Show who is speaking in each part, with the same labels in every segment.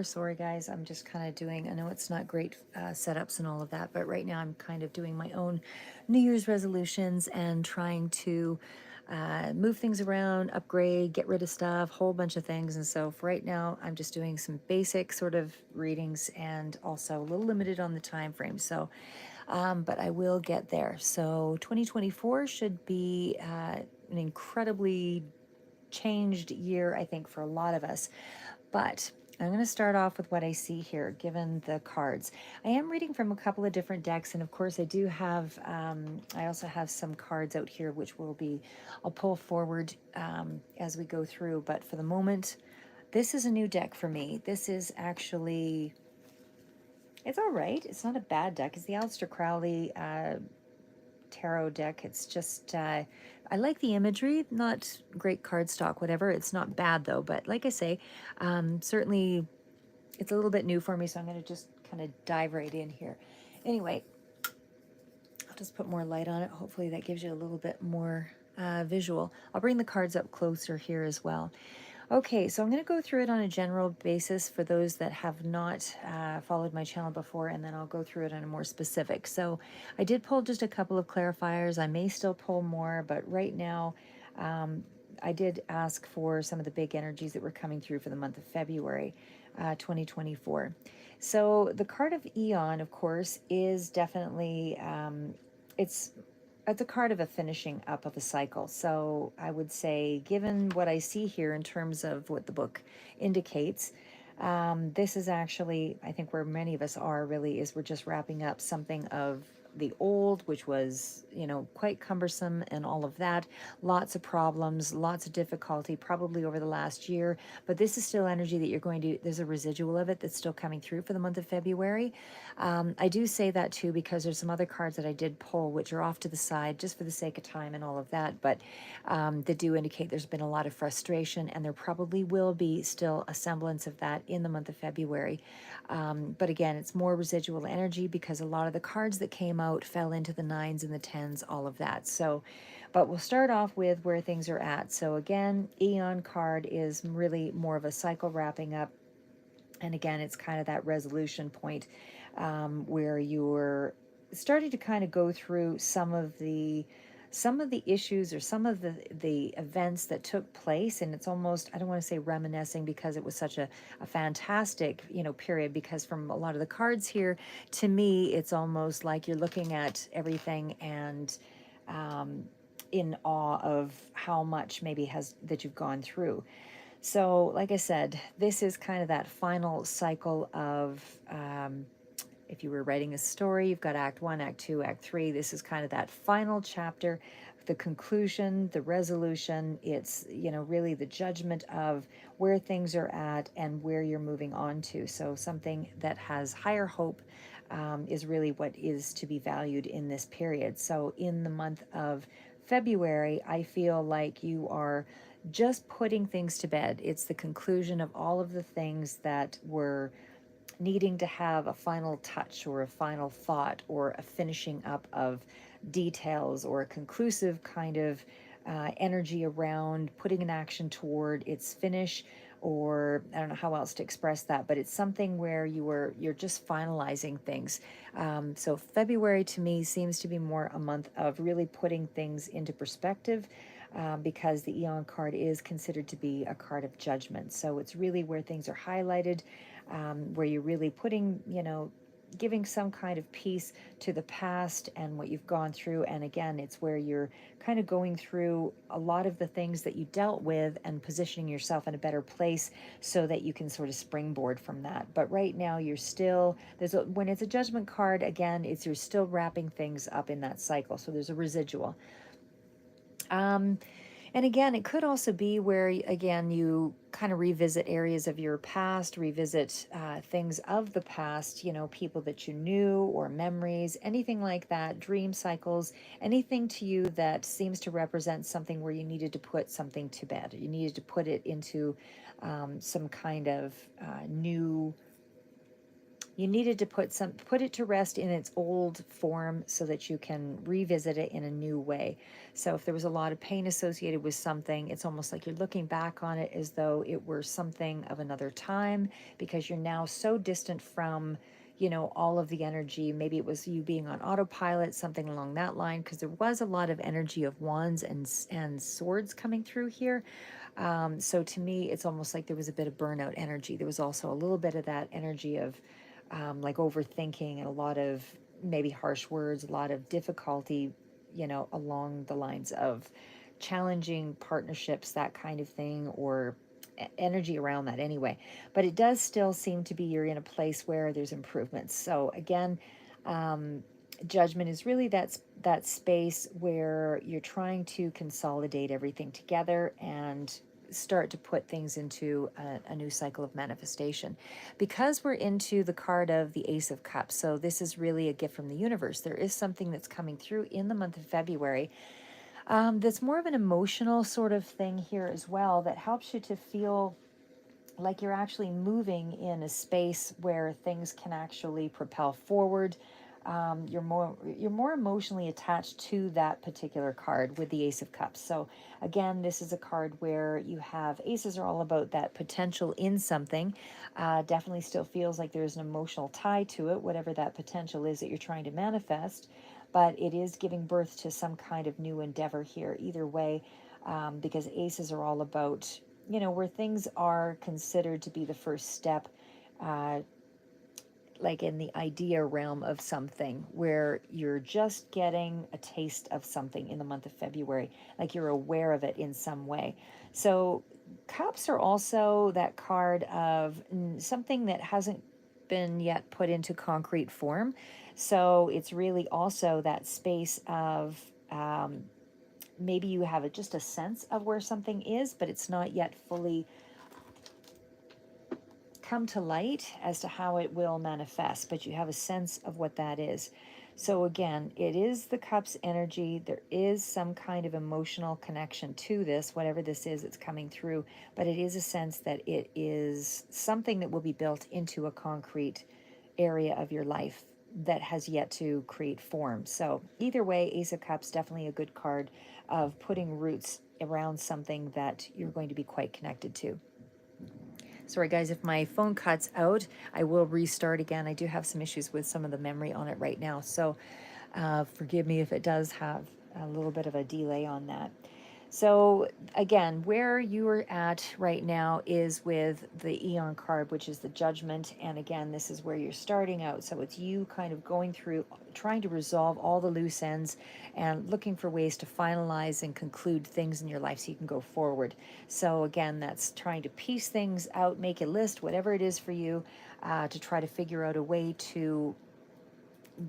Speaker 1: 24. Sorry, guys. I'm just kind of doing, I know it's not great setups and all of that, but right now I'm kind of doing my own New Year's resolutions and trying to move things around, upgrade, get rid of stuff, whole bunch of things. And so for right now, I'm just doing some basic sort of readings and also a little limited on the time frame. So, but I will get there. So 2024 should be an incredibly changed year, I think, for a lot of us. But I'm going to start off with what I see here, given the cards. I am reading from a couple of different decks, and of course, I do have, I also have some cards out here, which I'll pull forward as we go through. But for the moment, this is a new deck for me. This is actually, it's all right. It's not a bad deck. It's the Aleister Crowley tarot deck. It's just, I like the imagery, not great cardstock, whatever. It's not bad though, but like I say, certainly it's a little bit new for me, so I'm going to just kind of dive right in here. Anyway, I'll just put more light on it. Hopefully that gives you a little bit more visual. I'll bring the cards up closer here as well. Okay, so I'm going to go through it on a general basis for those that have not followed my channel before, and then I'll go through it on a more specific. So I did pull just a couple of clarifiers. I may still pull more, but right now I did ask for some of the big energies that were coming through for the month of February 2024. So the card of Eon, of course, is definitely, it's a card of a finishing up of a cycle. So I would say, given what I see here in terms of what the book indicates, this is actually, I think, where many of us are really, is we're just wrapping up something of the old, which was, quite cumbersome and all of that. Lots of problems, lots of difficulty, probably over the last year. But this is still energy that you're going to, there's a residual of it that's still coming through for the month of February. I do say that too because there's some other cards that I did pull, which are off to the side just for the sake of time and all of that. But that do indicate there's been a lot of frustration, and there probably will be still a semblance of that in the month of February. But again, it's more residual energy because a lot of the cards that came out fell into the 9s and the 10s, all of that. So, but we'll start off with where things are at. So again, Eon card is really more of a cycle wrapping up. And again, it's kind of that resolution point where you're starting to kind of go through some of the issues or some of the events that took place. And it's almost, I don't want to say reminiscing because it was such a fantastic period, because from a lot of the cards here, to me it's almost like you're looking at everything and in awe of how much maybe has that you've gone through. So like I said, this is kind of that final cycle of if you were writing a story, you've got Act 1, Act 2, Act 3. This is kind of that final chapter, the conclusion, the resolution. It's, really the judgment of where things are at and where you're moving on to. So something that has higher hope is really what is to be valued in this period. So in the month of February, I feel like you are just putting things to bed. It's the conclusion of all of the things that were needing to have a final touch or a final thought or a finishing up of details or a conclusive kind of energy around putting an action toward its finish, or I don't know how else to express that, but it's something where you're just finalizing things. So February to me seems to be more a month of really putting things into perspective. Because the Eon card is considered to be a card of judgment. So it's really where things are highlighted, where you're really putting, giving some kind of peace to the past and what you've gone through. And again, it's where you're kind of going through a lot of the things that you dealt with and positioning yourself in a better place so that you can sort of springboard from that. But right now you're still, when it's a judgment card, again, you're still wrapping things up in that cycle. So there's a residual. And again, it could also be where, again, you kind of revisit areas of your past, revisit things of the past, people that you knew or memories, anything like that, dream cycles, anything to you that seems to represent something where you needed to put something to bed. You needed to put it into some kind of new you needed to put it to rest in its old form so that you can revisit it in a new way. So if there was a lot of pain associated with something, it's almost like you're looking back on it as though it were something of another time, because you're now so distant from, you know, all of the energy. Maybe it was you being on autopilot, something along that line, because there was a lot of energy of wands and swords coming through here. So to me, it's almost like there was a bit of burnout energy. There was also a little bit of that energy of like overthinking and a lot of maybe harsh words, a lot of difficulty, you know, along the lines of challenging partnerships, that kind of thing, or energy around that anyway. But it does still seem to be you're in a place where there's improvements. So again, judgment is really that space where you're trying to consolidate everything together and start to put things into a new cycle of manifestation. Because we're into the card of the Ace of Cups, so this is really a gift from the universe. There is something that's coming through in the month of February, that's more of an emotional sort of thing here as well, that helps you to feel like you're actually moving in a space where things can actually propel forward. You're more emotionally attached to that particular card with the Ace of Cups. So again, this is a card where you have aces are all about that potential in something. Definitely still feels like there's an emotional tie to it, whatever that potential is that you're trying to manifest. But it is giving birth to some kind of new endeavor here, either way, because aces are all about, you know, where things are considered to be the first step, uh, like in the idea realm of something, where you're just getting a taste of something in the month of February, like you're aware of it in some way. So, cups are also that card of something that hasn't been yet put into concrete form. So, it's really also that space of maybe you have just a sense of where something is, but it's not yet fully come to light as to how it will manifest, but you have a sense of what that is. So again, it is the cups energy. There is some kind of emotional connection to this, whatever this is that's coming through, but it is a sense that it is something that will be built into a concrete area of your life that has yet to create form. So either way, Ace of Cups, definitely a good card of putting roots around something that you're going to be quite connected to. Sorry, guys, if my phone cuts out, I will restart again. I do have some issues with some of the memory on it right now. So forgive me if it does have a little bit of a delay on that. So again, where you are at right now is with the Eon card, which is the Judgment. And again, this is where you're starting out. So it's you kind of going through, trying to resolve all the loose ends and looking for ways to finalize and conclude things in your life so you can go forward. So again, that's trying to piece things out, make a list, whatever it is for you, to try to figure out a way to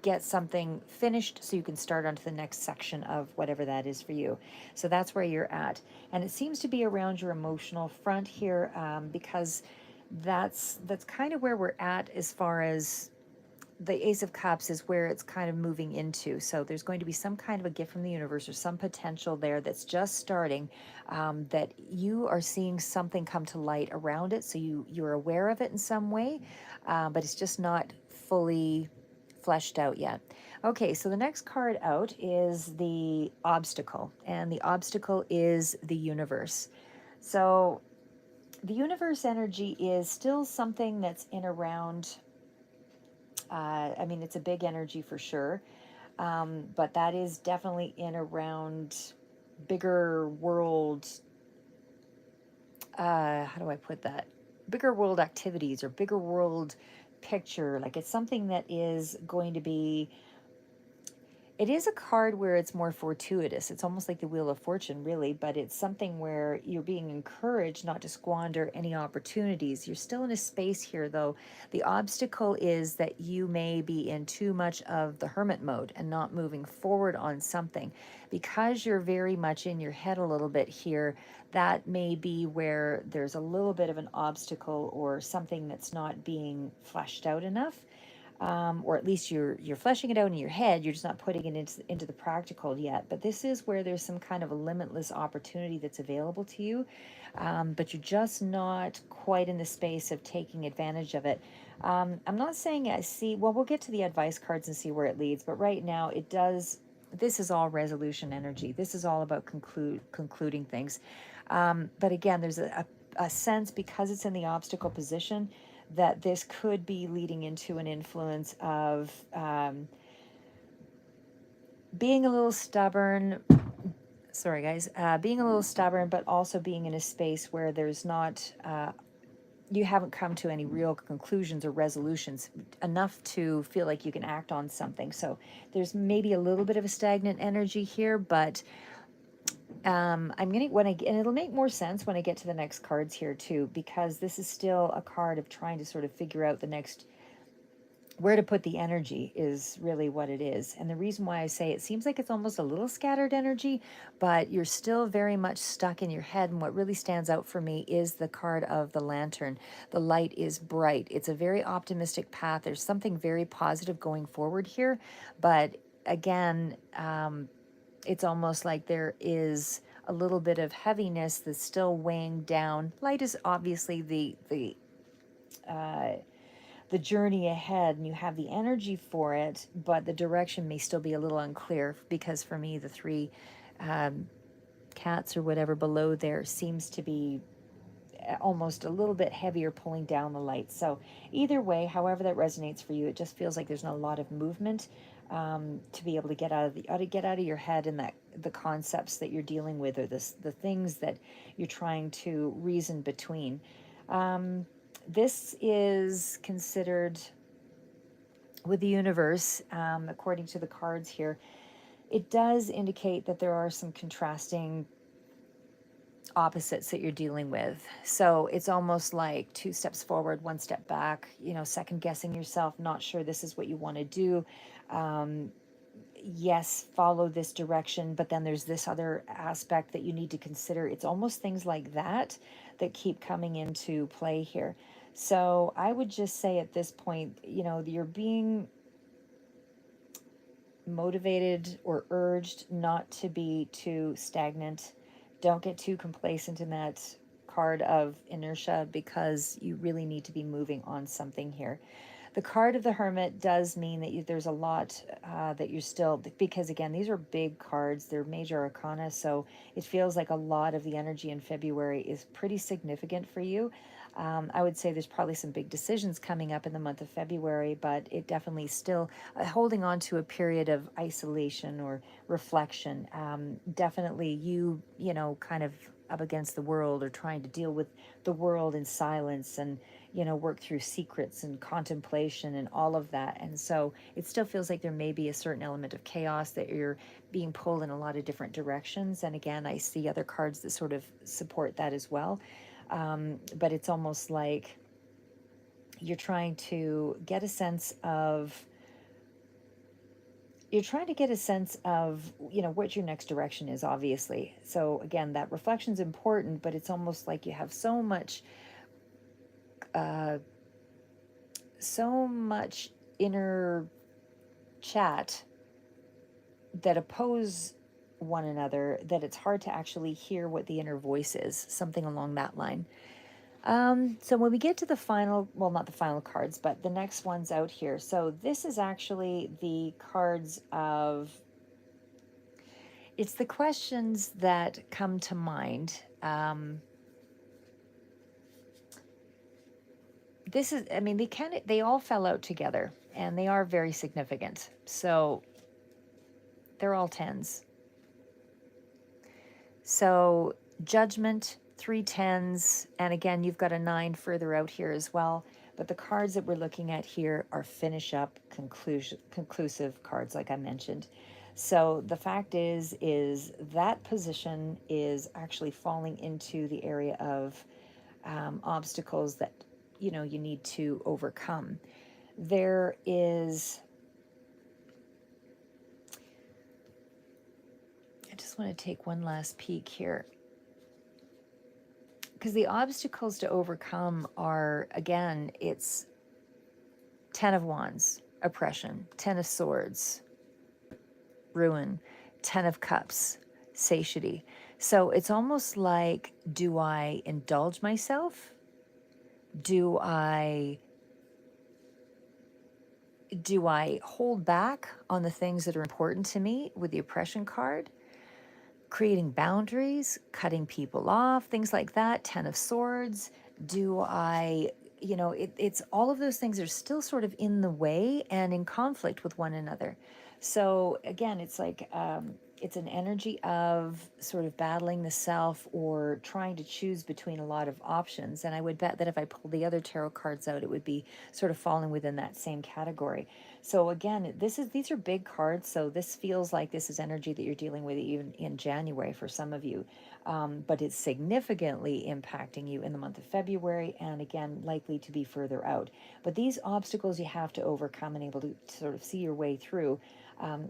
Speaker 1: get something finished so you can start onto the next section of whatever that is for you. So that's where you're at. And it seems to be around your emotional front here, because that's kind of where we're at as far as the Ace of Cups is where it's kind of moving into. So there's going to be some kind of a gift from the universe or some potential there that's just starting, that you are seeing something come to light around it. So you're aware of it in some way, but it's just not fully fleshed out yet. Okay, so the next card out is the obstacle, and the obstacle is the universe. So the universe energy is still something that's in around, I mean, it's a big energy for sure, but that is definitely in around bigger world, how do I put that? Bigger world activities or bigger world picture. Like it's something that is going to be, it is a card where it's more fortuitous. It's almost like the Wheel of Fortune, really, but it's something where you're being encouraged not to squander any opportunities. You're still in a space here, though. The obstacle is that you may be in too much of the hermit mode and not moving forward on something. Because you're very much in your head a little bit here, that may be where there's a little bit of an obstacle or something that's not being fleshed out enough. or at least you're fleshing it out in your head. You're just not putting it into the practical yet. But this is where there's some kind of a limitless opportunity that's available to you, but you're just not quite in the space of taking advantage of it. I'm not saying I see. Well, we'll get to the advice cards and see where it leads. But right now, it does. This is all resolution energy. This is all about concluding things. But again, there's a sense, because it's in the obstacle position, that this could be leading into an influence of being a little stubborn. Sorry, guys. Being a little stubborn, but also being in a space where there's not, you haven't come to any real conclusions or resolutions enough to feel like you can act on something. So there's maybe a little bit of a stagnant energy here, but I'm gonna, and it'll make more sense when I get to the next cards here too, because this is still a card of trying to sort of figure out the next, where to put the energy is really what it is. And the reason why I say it seems like it's almost a little scattered energy, but you're still very much stuck in your head. And what really stands out for me is the card of the lantern. The light is bright. It's a very optimistic path. There's something very positive going forward here. But again, it's almost like there is a little bit of heaviness that's still weighing down. Light is obviously the journey ahead, and you have the energy for it, but the direction may still be a little unclear, because for me the three cats or whatever below there seems to be almost a little bit heavier, pulling down the light. So either way, however that resonates for you, it just feels like there's not a lot of movement to be able to get out of your head, and that the concepts that you're dealing with, or the things that you're trying to reason between. This is considered, with the universe, according to the cards here, it does indicate that there are some contrasting opposites that you're dealing with. So it's almost like 2 steps forward, 1 step back, second guessing yourself, not sure this is what you want to do. Yes, follow this direction, but then there's this other aspect that you need to consider. It's almost things like that that keep coming into play here. So I would just say at this point, you're being motivated or urged not to be too stagnant. Don't get too complacent in that card of inertia, because you really need to be moving on something here. The card of the Hermit does mean that there's a lot that you're still, because again, these are big cards, they're major arcana, so it feels like a lot of the energy in February is pretty significant for you. I would say there's probably some big decisions coming up in the month of February, but it definitely still holding on to a period of isolation or reflection. Definitely kind of up against the world, or trying to deal with the world in silence, and work through secrets and contemplation and all of that. And so it still feels like there may be a certain element of chaos, that you're being pulled in a lot of different directions. And again, I see other cards that sort of support that as well. But it's almost like you're trying to get a sense of, what your next direction is, obviously. So again, that reflection's important, but it's almost like you have so much inner chat that oppose one another, that it's hard to actually hear what the inner voice is, something along that line. So when we get to the final, well, not the final cards, but the next one's out here. So this is actually the cards of, it's the questions that come to mind. This is, they all fell out together, and they are very significant. So they're all tens. So Judgment, 3 tens, and again, you've got a 9 further out here as well. But the cards that we're looking at here are finish up, conclusive cards, like I mentioned. So the fact is that position is actually falling into the area of obstacles that you need to overcome. There is, I just want to take one last peek here, because the obstacles to overcome are, again, it's Ten of Wands, oppression. Ten of Swords, ruin. Ten of Cups, satiety. So it's almost like, do I indulge myself? Do I hold back on the things that are important to me with the oppression card? Creating boundaries, cutting people off, things like that. Ten of Swords. Do I, it's all of those things are still sort of in the way and in conflict with one another. So again, it's like, it's an energy of sort of battling the self or trying to choose between a lot of options. And I would bet that if I pulled the other tarot cards out, it would be sort of falling within that same category. So again, these are big cards. So this feels like this is energy that you're dealing with even in January for some of you. But it's significantly impacting you in the month of February, and again, likely to be further out. But these obstacles you have to overcome and able to sort of see your way through,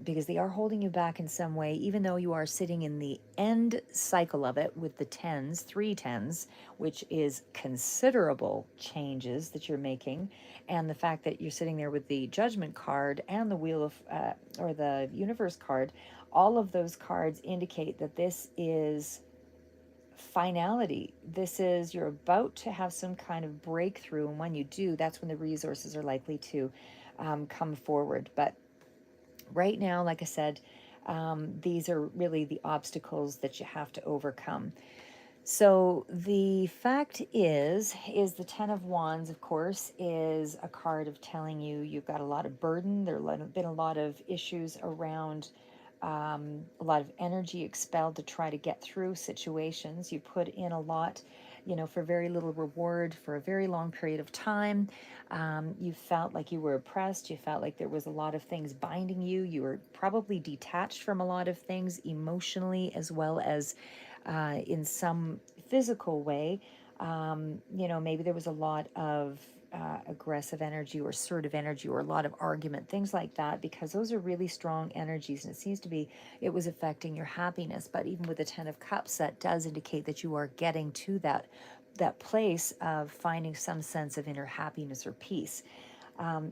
Speaker 1: because they are holding you back in some way, even though you are sitting in the end cycle of it with the tens, three tens, which is considerable changes that you're making. And the fact that you're sitting there with the judgment card and the wheel of, or the universe card, all of those cards indicate that this is finality. This is, you're about to have some kind of breakthrough. And when you do, that's when the resources are likely to come forward. But right now, like I said, these are really the obstacles that you have to overcome. So the fact is the Ten of Wands, of course, is a card of telling you you've got a lot of burden. There have been a lot of issues around, a lot of energy expelled to try to get through situations. You put in a lot, for very little reward for a very long period of time. You felt like you were oppressed. You felt like there was a lot of things binding you. You were probably detached from a lot of things emotionally as well as in some physical way. Maybe there was a lot of aggressive energy or assertive energy or a lot of argument, things like that, because those are really strong energies. And it seems to be it was affecting your happiness. But even with the Ten of Cups, that does indicate that you are getting to that place of finding some sense of inner happiness or peace.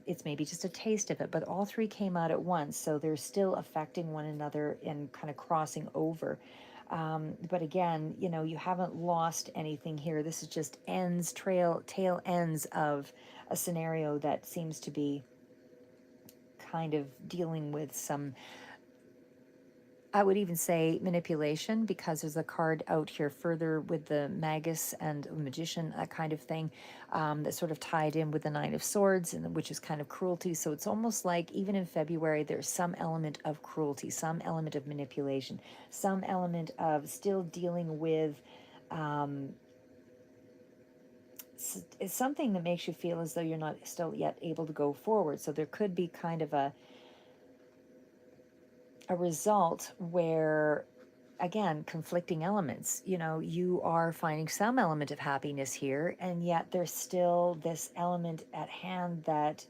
Speaker 1: It's maybe just a taste of it, but all three came out at once. So they're still affecting one another and kind of crossing over. But again, you haven't lost anything here. This is just tail ends of a scenario that seems to be kind of dealing with some, I would even say, manipulation, because there's a card out here further with the Magus and Magician, that kind of thing, that sort of tied in with the Nine of Swords, and which is kind of cruelty. So it's almost like even in February, there's some element of cruelty, some element of manipulation, some element of still dealing with it's something that makes you feel as though you're not still yet able to go forward. So there could be kind of a result where, again, conflicting elements. You are finding some element of happiness here, and yet there's still this element at hand that,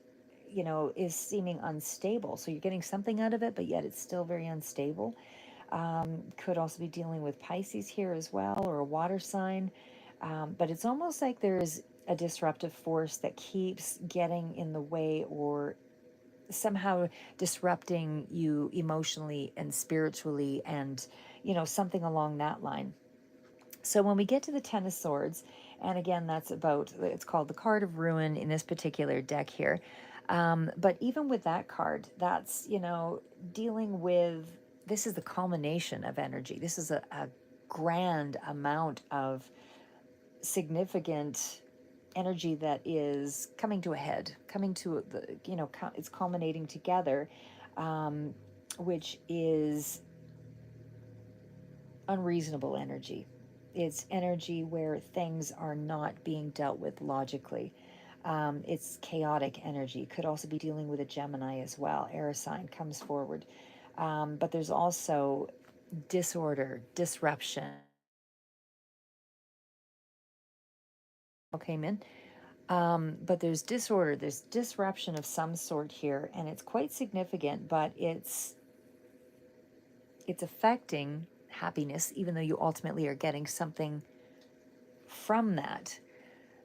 Speaker 1: is seeming unstable. So you're getting something out of it, but yet it's still very unstable. Could also be dealing with Pisces here as well, or a water sign. But it's almost like there's a disruptive force that keeps getting in the way or somehow disrupting you emotionally and spiritually, and something along that line. So when we get to the Ten of Swords, and again, it's called the card of ruin in this particular deck here. But even with that card, that's dealing with, this is the culmination of energy. This is a grand amount of significant energy that is coming to a head, coming to the, it's culminating together, which is unreasonable energy. It's energy where things are not being dealt with logically. It's chaotic energy. Could also be dealing with a Gemini as well. Air sign comes forward. But there's also disorder, disruption. Came in. But there's disorder, there's disruption of some sort here, and it's quite significant, but it's affecting happiness, even though you ultimately are getting something from that.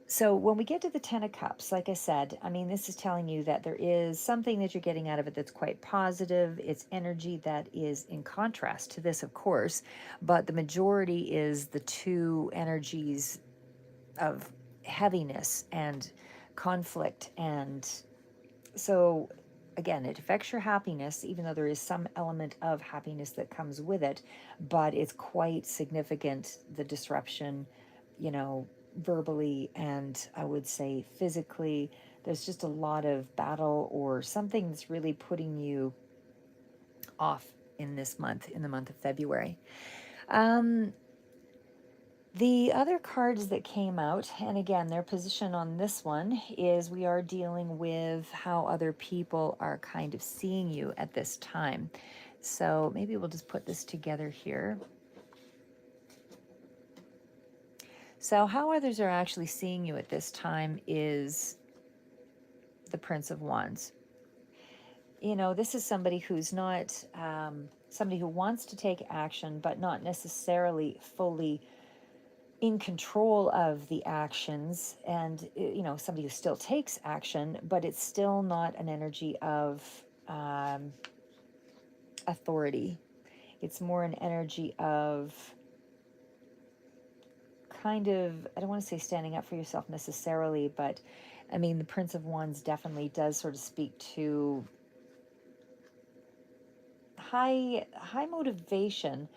Speaker 1: So when we get to the Ten of Cups, like I said, I mean, this is telling you that there is something that you're getting out of it that's quite positive. It's energy that is in contrast to this, of course, but the majority is the two energies of heaviness and conflict. And so again, it affects your happiness, even though there is some element of happiness that comes with it, but it's quite significant, the disruption, you know, verbally and I would say physically. There's just a lot of battle or something that's really putting you off in this month, in the month of February. Um, the other cards that came out, and again, their position on this one is we are dealing with how other people are kind of seeing you at this time. So maybe we'll just put this together here. So, how others are actually seeing you at this time is the Prince of Wands. You know, this is somebody who's not, somebody who wants to take action, but not necessarily fully in control of the actions, and you know, somebody who still takes action, but it's still not an energy of um, authority. It's more an energy of kind of, I don't want to say standing up for yourself necessarily, but I mean, the Prince of Wands definitely does sort of speak to high motivation.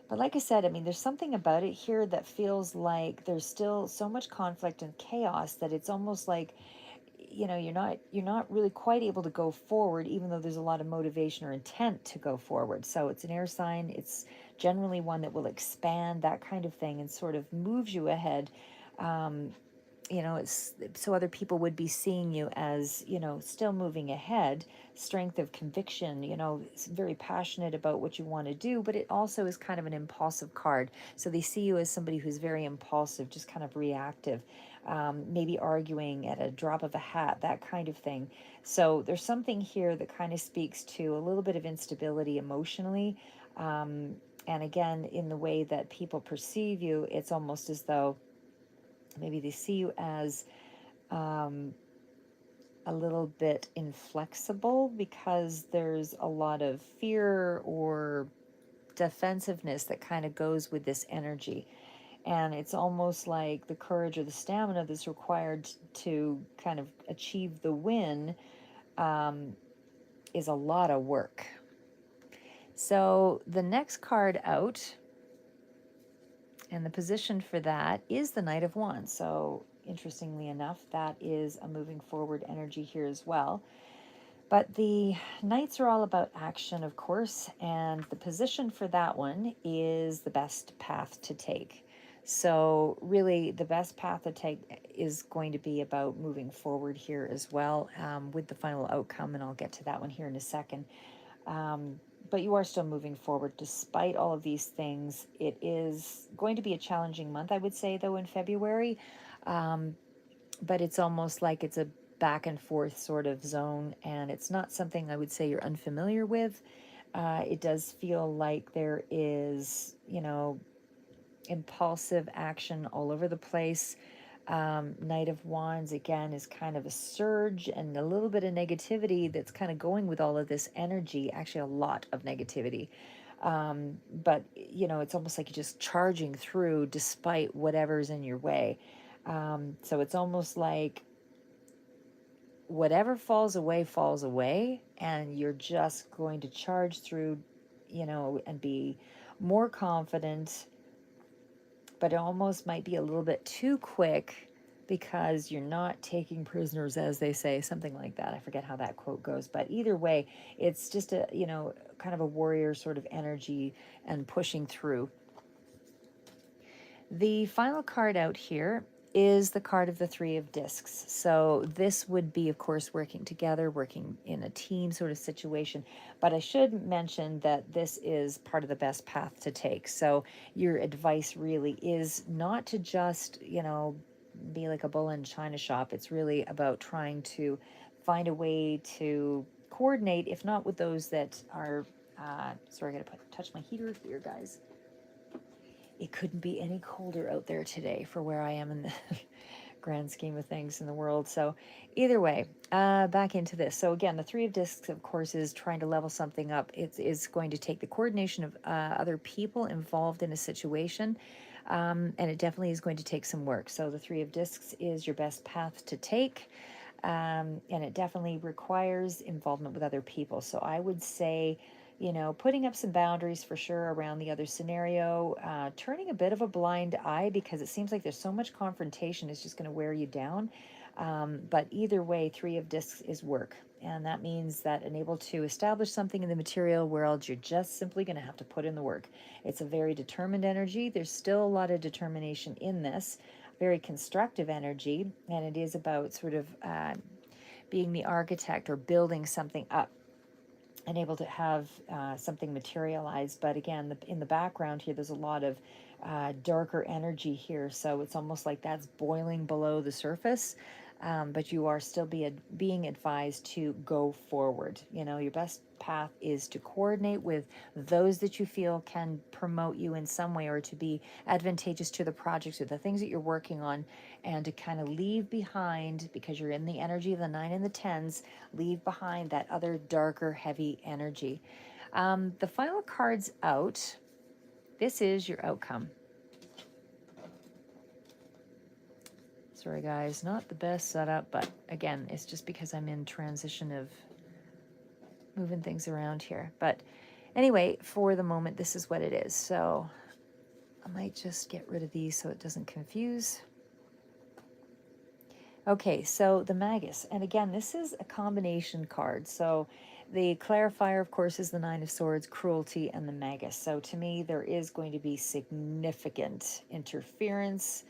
Speaker 1: But like I said, I mean, there's something about it here that feels like there's still so much conflict and chaos that it's almost like, you know, you're not really quite able to go forward, even though there's a lot of motivation or intent to go forward. So it's an air sign. It's generally one that will expand, that kind of thing, and sort of moves you ahead. um, you know, it's so other people would be seeing you as, you know, still moving ahead, strength of conviction, you know, very passionate about what you want to do, but it also is kind of an impulsive card. So they see you as somebody who's very impulsive, just kind of reactive, maybe arguing at a drop of a hat, that kind of thing. So there's something here that kind of speaks to a little bit of instability emotionally. And again, in the way that people perceive you, it's almost as though maybe they see you as um, a little bit inflexible because there's a lot of fear or defensiveness that kind of goes with this energy. And it's almost like the courage or the stamina that's required to kind of achieve the win um, is a lot of work. So the next card out, and the position for that is the Knight of Wands. So interestingly enough, that is a moving forward energy here as well. But the Knights are all about action, of course, and the position for that one is the best path to take. So really, the best path to take is going to be about moving forward here as well, with the final outcome, and I'll get to that one here in a second. But you are still moving forward despite all of these things. It is going to be a challenging month, I would say, though, in February. Um, but it's almost like it's a back and forth sort of zone, and it's not something I would say you're unfamiliar with. It does feel like there is, you know, impulsive action all over the place. Knight of Wands, again, is kind of a surge and a little bit of negativity that's kind of going with all of this energy, actually, a lot of negativity. But, you know, it's almost like you're just charging through despite whatever's in your way. So it's almost like whatever falls away, and you're just going to charge through, you know, and be more confident, but it almost might be a little bit too quick because you're not taking prisoners, as they say, something like that. I forget how that quote goes, but either way, it's just a, you know, kind of a warrior sort of energy and pushing through. The final card out here is the card of the Three of Discs. So this would be, of course, working together, working in a team sort of situation. But I should mention that this is part of the best path to take. So your advice really is not to just, you know, be like a bull in china shop. It's really about trying to find a way to coordinate, if not with those that are, sorry, I gotta touch my heater here, guys. it couldn't be any colder out there today for where I am in the grand scheme of things in the world. So either way, back into this. So again, the Three of Discs, of course, is trying to level something up. It is going to take the coordination of other people involved in a situation. And it definitely is going to take some work. So the Three of Discs is your best path to take. And it definitely requires involvement with other people. So I would say, putting up some boundaries for sure around the other scenario, turning a bit of a blind eye because it seems like there's so much confrontation is just going to wear you down. But either way, Three of Discs is work. And that means that unable to establish something in the material world, you're just simply going to have to put in the work. It's a very determined energy. There's still a lot of determination in this, very constructive energy, and it is about sort of being the architect or building something up and able to have something materialize. But again, in the background here, there's a lot of darker energy here. So it's almost like that's boiling below the surface. But you are still being advised to go forward. Your best path is to coordinate with those that you feel can promote you in some way or to be advantageous to the projects or the things that you're working on, and to kind of leave behind, because you're in the energy of the 9 and the 10s, leave behind that other darker, heavy energy. The final card's out. This is your outcome. Sorry, guys, not the best setup, but again, it's just because I'm in transition of moving things around here. But anyway, for the moment, this is what it is. So I might just get rid of these so it doesn't confuse. Okay, so the Magus. And again, this is a combination card. So the clarifier, of course, is the Nine of Swords, cruelty, and the Magus. So to me, there is going to be significant interference,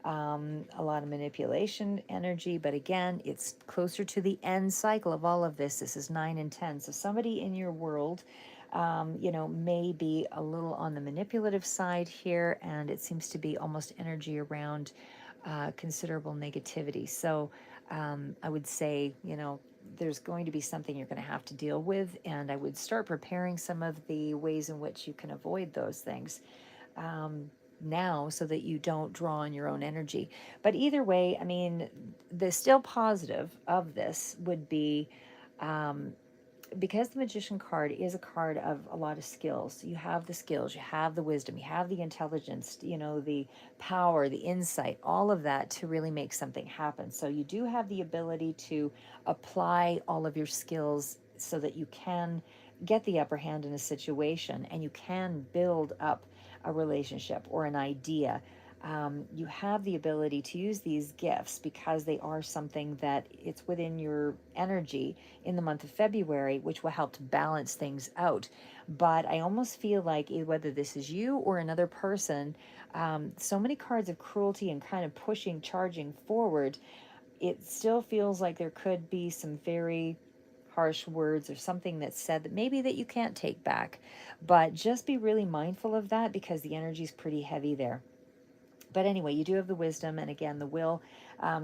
Speaker 1: a lot of manipulation energy, but again, it's closer to the end cycle of all of this. This is 9 and 10. So somebody in your world, may be a little on the manipulative side here, and it seems to be almost energy around considerable negativity. So I would say, there's going to be something you're going to have to deal with, and I would start preparing some of the ways in which you can avoid those things now, so that you don't draw on your own energy. But either way, I mean, the still positive of this would be, because the Magician card is a card of a lot of skills. You have the skills, you have the wisdom, you have the intelligence, the power, the insight, all of that to really make something happen. So you do have the ability to apply all of your skills so that you can get the upper hand in a situation, and you can build up a relationship or an idea. You have the ability to use these gifts because they are something that it's within your energy in the month of February, which will help to balance things out. But I almost feel like whether this is you or another person, so many cards of cruelty and kind of pushing, charging forward, it still feels like there could be some very harsh words or something that's said that maybe that you can't take back. But just be really mindful of that because the energy is pretty heavy there. But anyway, you do have the wisdom and again the will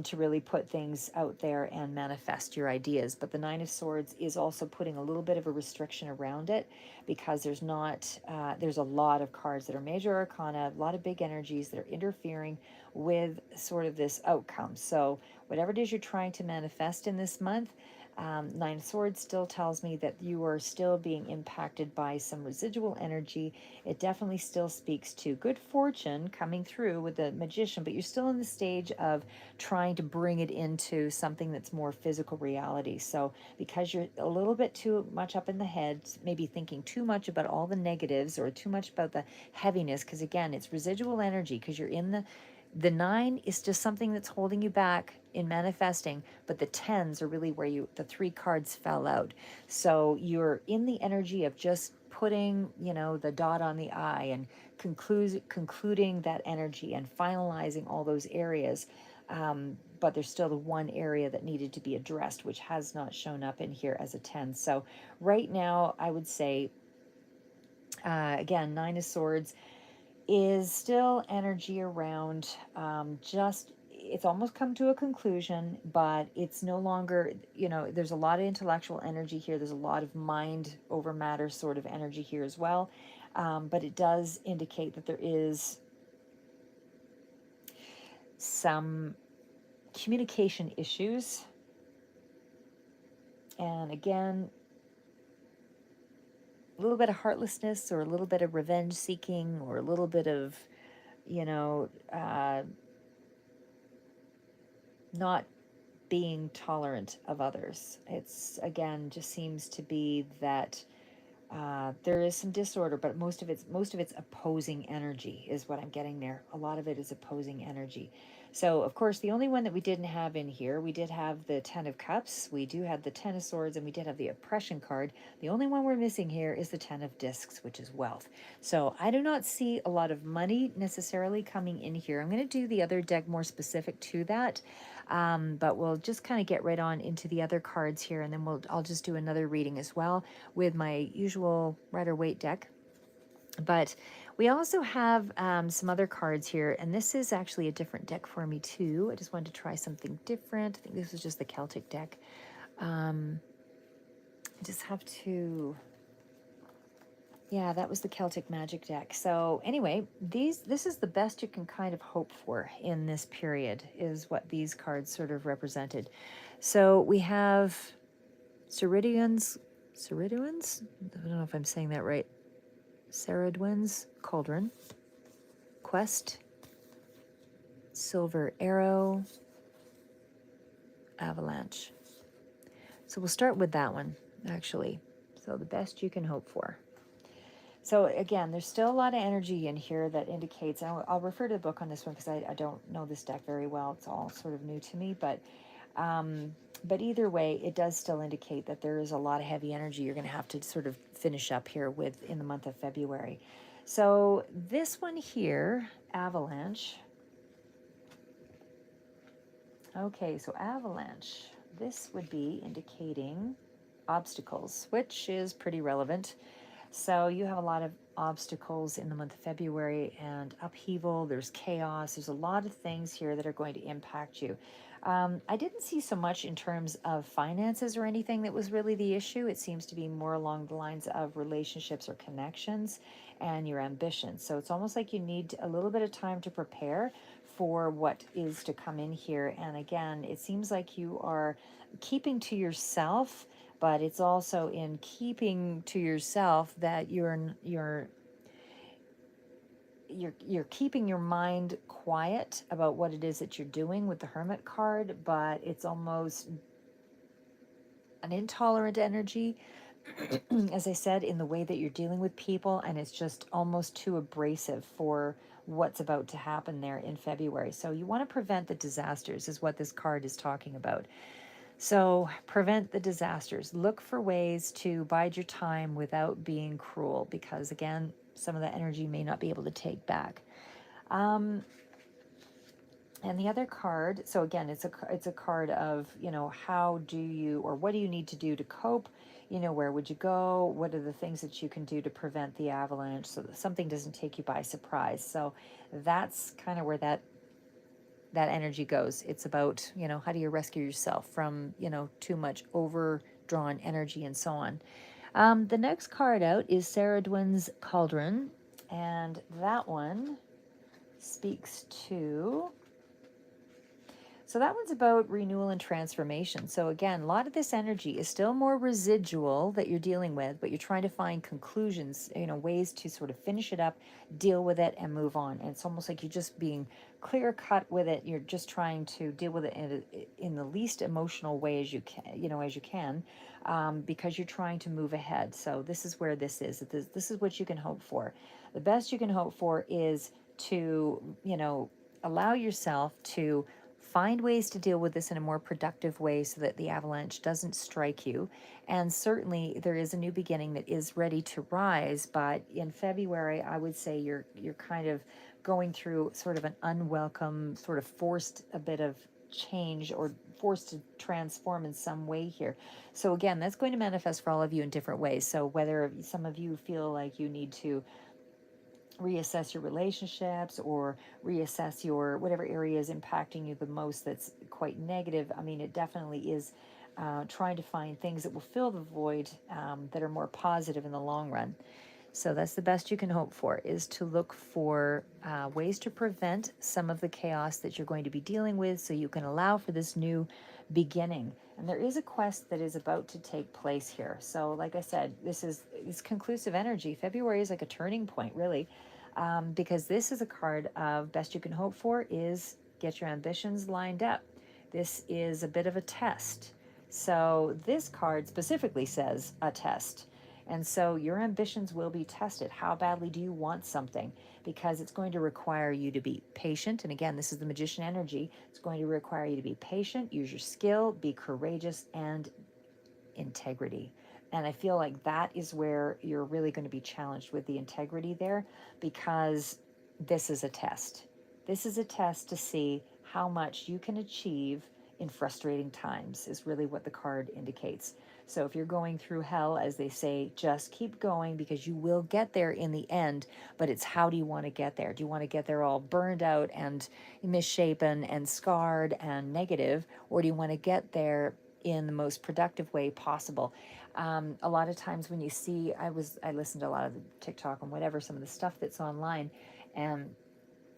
Speaker 1: to really put things out there and manifest your ideas. But the Nine of Swords is also putting a little bit of a restriction around it, because there's a lot of cards that are major arcana, a lot of big energies that are interfering with sort of this outcome. So whatever it is you're trying to manifest in this month, Nine of Swords still tells me that you are still being impacted by some residual energy. It definitely still speaks to good fortune coming through with the Magician, but you're still in the stage of trying to bring it into something that's more physical reality. So because you're a little bit too much up in the head, maybe thinking too much about all the negatives or too much about the heaviness, because again, it's residual energy, because you're in the 9 is just something that's holding you back in manifesting, but the 10s are really where the 3 cards fell out. So you're in the energy of just putting, the dot on the I and concluding that energy and finalizing all those areas. But there's still the one area that needed to be addressed, which has not shown up in here as a 10. So right now, I would say, again, 9 of Swords is still energy around it's almost come to a conclusion, but it's no longer, there's a lot of intellectual energy here. There's a lot of mind over matter sort of energy here as well. But it does indicate that there is some communication issues. And again, a little bit of heartlessness or a little bit of revenge seeking or a little bit of, you know, not being tolerant of others. It's again just seems to be that there is some disorder, but most of it's opposing energy is what I'm getting there. A lot of it is opposing energy. So of course, the only one that we didn't have in here, we did have the Ten of Cups, we do have the Ten of Swords, and we did have the Oppression card. The only one we're missing here is the Ten of Discs, which is wealth. So I do not see a lot of money necessarily coming in here. I'm going to do the other deck more specific to that. But we'll just kind of get right on into the other cards here, and then I'll just do another reading as well with my usual Rider-Waite deck. But we also have some other cards here, and this is actually a different deck for me too. I just wanted to try something different. I think this is just the Celtic deck. I just have to... Yeah, that was the Celtic Magic deck. So anyway, this is the best you can kind of hope for in this period, is what these cards sort of represented. So we have Ceridwen's, I don't know if I'm saying that right. Ceridwen's Cauldron, Quest, Silver Arrow, Avalanche. So we'll start with that one, actually. So the best you can hope for. So again, there's still a lot of energy in here that indicates, and I'll refer to the book on this one because I don't know this deck very well. It's all sort of new to me, but either way, it does still indicate that there is a lot of heavy energy you're going to have to sort of finish up here with in the month of February. So this one here, Avalanche. Okay, so Avalanche. This would be indicating obstacles, which is pretty relevant. So you have a lot of obstacles in the month of February and upheaval. There's chaos. There's a lot of things here that are going to impact you. I didn't see so much in terms of finances or anything that was really the issue. It seems to be more along the lines of relationships or connections and your ambitions. So it's almost like you need a little bit of time to prepare for what is to come in here. And again, it seems like you are keeping to yourself, but it's also in keeping to yourself that you're keeping your mind quiet about what it is that you're doing with the Hermit card, but it's almost an intolerant energy, as I said, in the way that you're dealing with people, and it's just almost too abrasive for what's about to happen there in February. So you want to prevent the disasters, is what this card is talking about. So prevent the disasters. Look for ways to bide your time without being cruel, because again, some of that energy may not be able to take back. And the other card, so again, it's a card of, how do you, or what do you need to do to cope? Where would you go? What are the things that you can do to prevent the avalanche so that something doesn't take you by surprise? So that's kind of where that energy goes. It's about, how do you rescue yourself from, too much overdrawn energy and so on. The next card out is Ceridwen's Cauldron, and that one speaks to... So that one's about renewal and transformation. So again, a lot of this energy is still more residual that you're dealing with, but you're trying to find conclusions, ways to sort of finish it up, deal with it, and move on. And it's almost like you're just being clear cut with it. You're just trying to deal with it in the least emotional way as you can, because you're trying to move ahead. So this is where this is. This is what you can hope for. The best you can hope for is to, allow yourself to find ways to deal with this in a more productive way so that the avalanche doesn't strike you. And certainly there is a new beginning that is ready to rise, but in February, I would say you're kind of going through sort of an unwelcome, sort of forced a bit of change or forced to transform in some way here. So again, that's going to manifest for all of you in different ways. So whether some of you feel like you need to reassess your relationships or reassess your whatever area is impacting you the most that's quite negative. I mean, it definitely is trying to find things that will fill the void, that are more positive in the long run. So that's the best you can hope for, is to look for ways to prevent some of the chaos that you're going to be dealing with, so you can allow for this new beginning. And there is a quest that is about to take place here. So like I said, it's conclusive energy. February is like a turning point, really, because this is a card of best you can hope for is get your ambitions lined up. This is a bit of a test. So this card specifically says a test. And so your ambitions will be tested. How badly do you want something? Because it's going to require you to be patient. And again, this is the magician energy. It's going to require you to be patient, use your skill, be courageous, and integrity. And I feel like that is where you're really going to be challenged with the integrity there, because this is a test. This is a test to see how much you can achieve in frustrating times, is really what the card indicates. So if you're going through hell, as they say, just keep going, because you will get there in the end. But it's, how do you want to get there? Do you want to get there all burned out and misshapen and scarred and negative? Or do you want to get there in the most productive way possible? A lot of times when you see, I listened to a lot of the TikTok and whatever, some of the stuff that's online, and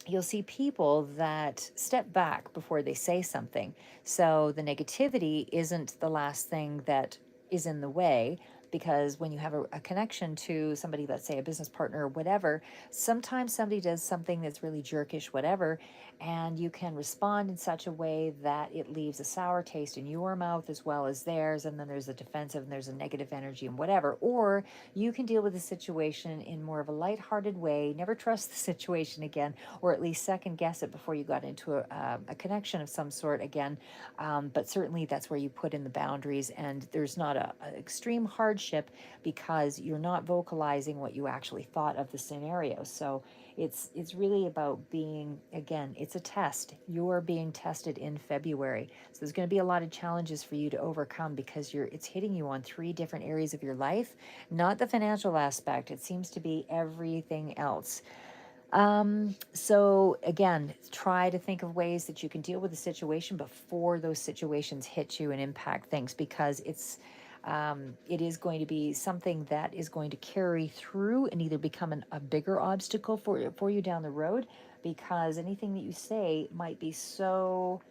Speaker 1: you'll see people that step back before they say something. So the negativity isn't the last thing that is in the way, because when you have a connection to somebody, let's say a business partner or whatever, sometimes somebody does something that's really jerkish, whatever, and you can respond in such a way that it leaves a sour taste in your mouth as well as theirs, and then there's a defensive and there's a negative energy and whatever. Or you can deal with the situation in more of a lighthearted way, never trust the situation again, or at least second guess it before you got into a connection of some sort again. But certainly that's where you put in the boundaries, and there's not a extreme hardship, because you're not vocalizing what you actually thought of the scenario. So it's really about being, again, it's a test. You're being tested in February. So there's going to be a lot of challenges for you to overcome, because it's hitting you on 3 different areas of your life, not the financial aspect. It seems to be everything else. So again, try to think of ways that you can deal with the situation before those situations hit you and impact things, because it is going to be something that is going to carry through and either become a bigger obstacle for you down the road, because anything that you say might be so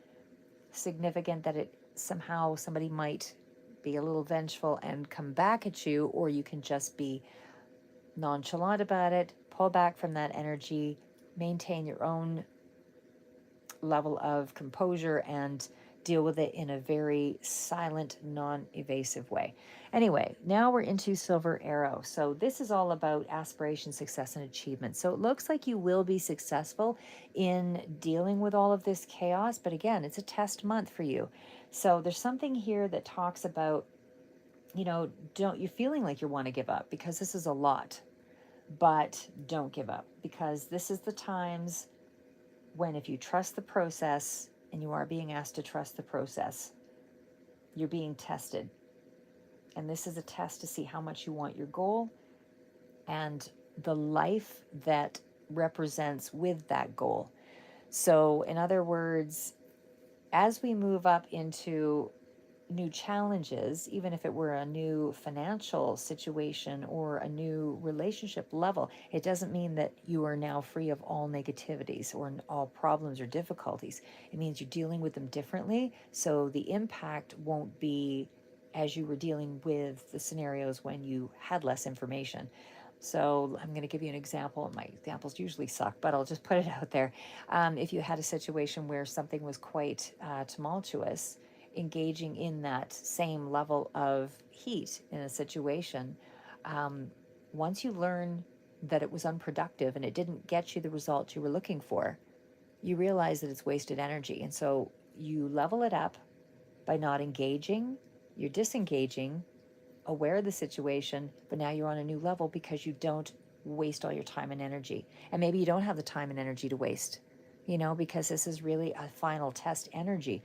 Speaker 1: significant that it somehow somebody might be a little vengeful and come back at you, or you can just be nonchalant about it, pull back from that energy, maintain your own level of composure, and deal with it in a very silent, non-evasive way. Anyway, now we're into Silver Arrow. So this is all about aspiration, success, and achievement. So it looks like you will be successful in dealing with all of this chaos, but again, it's a test month for you. So there's something here that talks about, don't you feeling like you want to give up, because this is a lot. But don't give up, because this is the times when, if you trust the process, and you are being asked to trust the process, you're being tested. And this is a test to see how much you want your goal and the life that represents with that goal. So in other words, as we move up into new challenges, even if it were a new financial situation or a new relationship level, it doesn't mean that you are now free of all negativities or all problems or difficulties. It means you're dealing with them differently, so the impact won't be as you were dealing with the scenarios when you had less information. So I'm going to give you an example. My examples usually suck, but I'll just put it out there. If you had a situation where something was quite tumultuous, engaging in that same level of heat in a situation, um, once you learn that it was unproductive and it didn't get you the results you were looking for, you realize that it's wasted energy. And so you level it up by not engaging, you're disengaging, aware of the situation, but now you're on a new level because you don't waste all your time and energy. And maybe you don't have the time and energy to waste, because this is really a final test energy.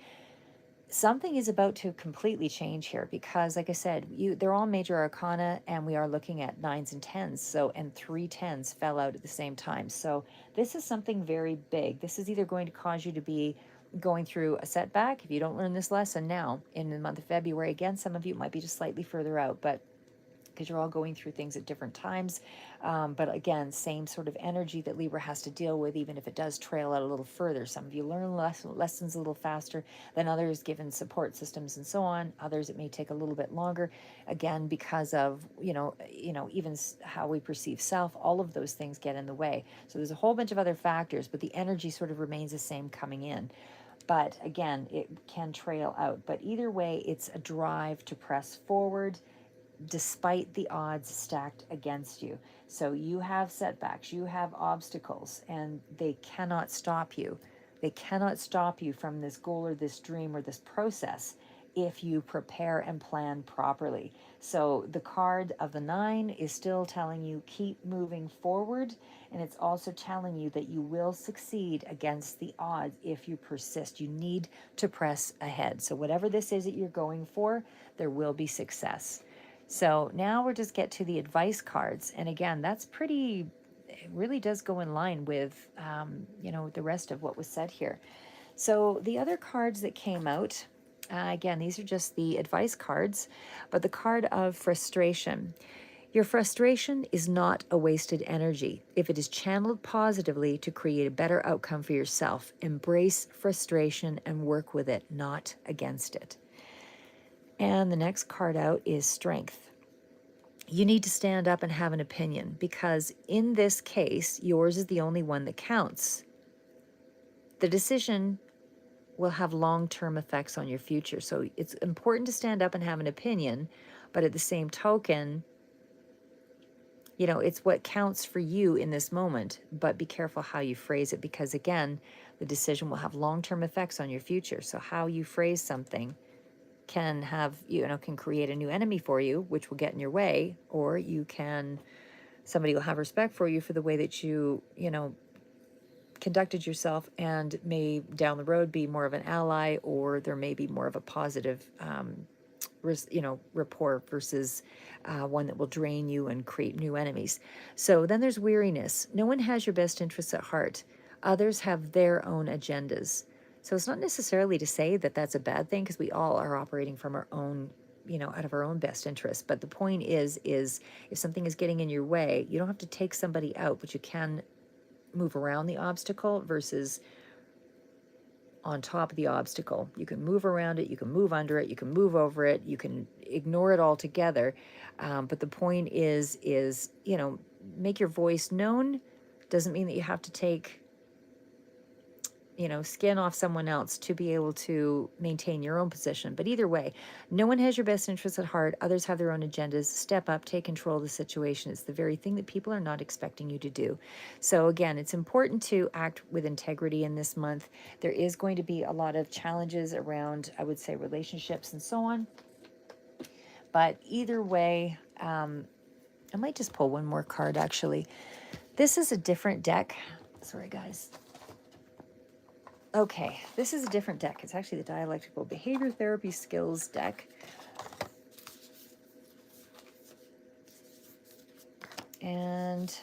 Speaker 1: Something is about to completely change here, because like I said, they're all major arcana, and we are looking at 9s and 10s. So, and 3 10s fell out at the same time. So this is something very big. This is either going to cause you to be going through a setback if you don't learn this lesson now in the month of February. Again, some of you might be just slightly further out, but because you're all going through things at different times. But again, same sort of energy that Libra has to deal with, even if it does trail out a little further. Some of you learn lessons a little faster than others, given support systems and so on. Others, it may take a little bit longer, again, because of, even how we perceive self. All of those things get in the way. So there's a whole bunch of other factors, but the energy sort of remains the same coming in. But again, it can trail out. But either way, it's a drive to press forward despite the odds stacked against you. So you have setbacks, you have obstacles, and they cannot stop you. They cannot stop you from this goal or this dream or this process if you prepare and plan properly. So the card of the 9 is still telling you keep moving forward, and it's also telling you that you will succeed against the odds if you persist. You need to press ahead. So whatever this is that you're going for, there will be success. So now we'll just get to the advice cards. And again, that's pretty, it really does go in line with, the rest of what was said here. So the other cards that came out, again, these are just the advice cards, but the card of frustration. Your frustration is not a wasted energy if it is channeled positively to create a better outcome for yourself. Embrace frustration and work with it, not against it. And the next card out is strength. You need to stand up and have an opinion, because in this case, yours is the only one that counts. The decision will have long-term effects on your future. So it's important to stand up and have an opinion, but at the same token, it's what counts for you in this moment, but be careful how you phrase it, because again, the decision will have long-term effects on your future. So how you phrase something can can create a new enemy for you, which will get in your way, or somebody will have respect for you for the way that you conducted yourself, and may down the road be more of an ally, or there may be more of a positive rapport versus one that will drain you and create new enemies. So then there's weariness. No one has your best interests at heart. Others have their own agendas. So it's not necessarily to say that that's a bad thing, because we all are operating from our own, out of our own best interest. But the point is if something is getting in your way, you don't have to take somebody out, but you can move around the obstacle versus on top of the obstacle. You can move around it, you can move under it, you can move over it, you can ignore it altogether. But the point is, make your voice known. Doesn't mean that you have to take skin off someone else to be able to maintain your own position. But either way, no one has your best interests at heart. Others have their own agendas. Step up, take control of the situation. It's the very thing that people are not expecting you to do. So again, it's important to act with integrity in this month. There is going to be a lot of challenges around, I would say, relationships and so on. But either way, I might just pull one more card, actually. This is a different deck. Sorry, guys. Okay, this is a different deck. It's actually the Dialectical Behavior Therapy Skills deck. And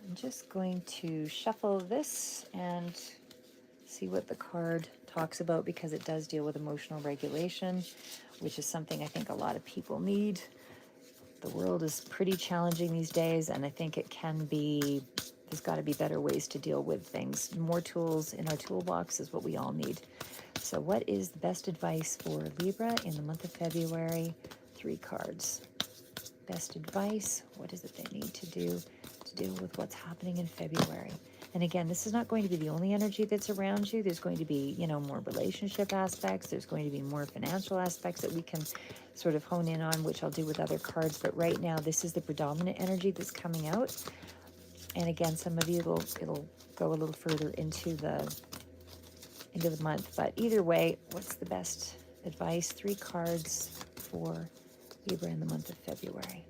Speaker 1: I'm just going to shuffle this and see what the card talks about, because it does deal with emotional regulation, which is something I think a lot of people need. The world is pretty challenging these days, and I think there's got to be better ways to deal with things. More tools in our toolbox is what we all need. So what is the best advice for Libra in the month of February? 3 cards. Best advice. What is it they need to do to deal with what's happening in February? And again, this is not going to be the only energy that's around you. There's going to be, more relationship aspects. There's going to be more financial aspects that we can sort of hone in on, which I'll do with other cards. But right now, this is the predominant energy that's coming out. And again, some of you, it'll go a little further into the month. But either way, what's the best advice? 3 cards for Libra in the month of February.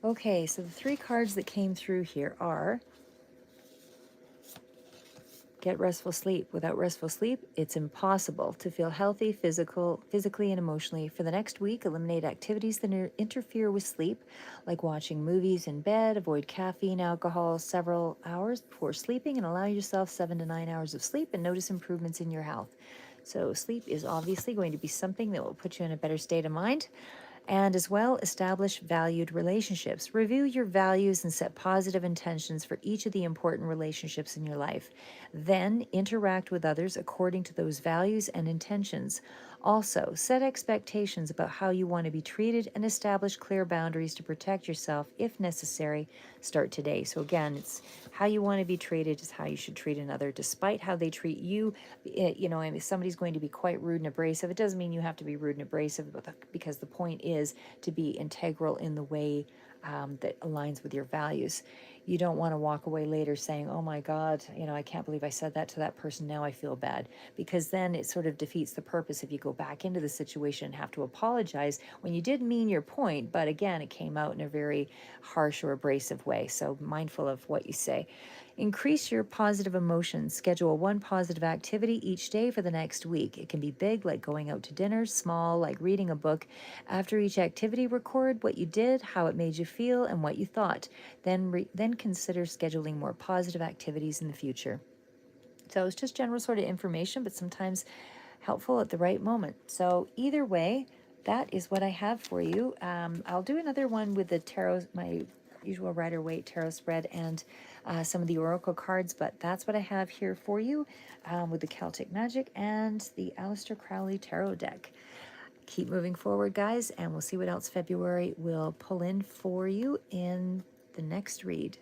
Speaker 1: Okay, so the 3 cards that came through here are Get restful sleep. Without restful sleep, it's impossible to feel healthy physically and emotionally. For the next week, eliminate activities that interfere with sleep, like watching movies in bed. Avoid caffeine, alcohol several hours before sleeping, and allow yourself 7 to 9 hours of sleep and notice improvements in your health. So, sleep is obviously going to be something that will put you in a better state of mind. And as well, establish valued relationships. Review your values and set positive intentions for each of the important relationships in your life. Then interact with others according to those values and intentions. Also, set expectations about how you want to be treated and establish clear boundaries to protect yourself if necessary. Start today. So, again, it's how you want to be treated is how you should treat another, despite how they treat you. And if somebody's going to be quite rude and abrasive, it doesn't mean you have to be rude and abrasive, because the point is to be integral in the way that aligns with your values. You don't want to walk away later saying, oh my God, I can't believe I said that to that person. Now I feel bad. Because then it sort of defeats the purpose if you go back into the situation and have to apologize when you did mean your point. But again, it came out in a very harsh or abrasive way. So mindful of what you say. Increase your positive emotions. Schedule one positive activity each day for the next week. It can be big, like going out to dinner, small, like reading a book. After each activity, record what you did, how it made you feel, and what you thought. Then consider scheduling more positive activities in the future. So it's just general sort of information, but sometimes helpful at the right moment. So either way, that is what I have for you. I'll do another one with the tarot, my usual Rider-Waite tarot spread, and some of the oracle cards, but that's what I have here for you with the Celtic Magic and the Aleister Crowley tarot deck. Keep moving forward, guys, and we'll see what else February will pull in for you in the next read.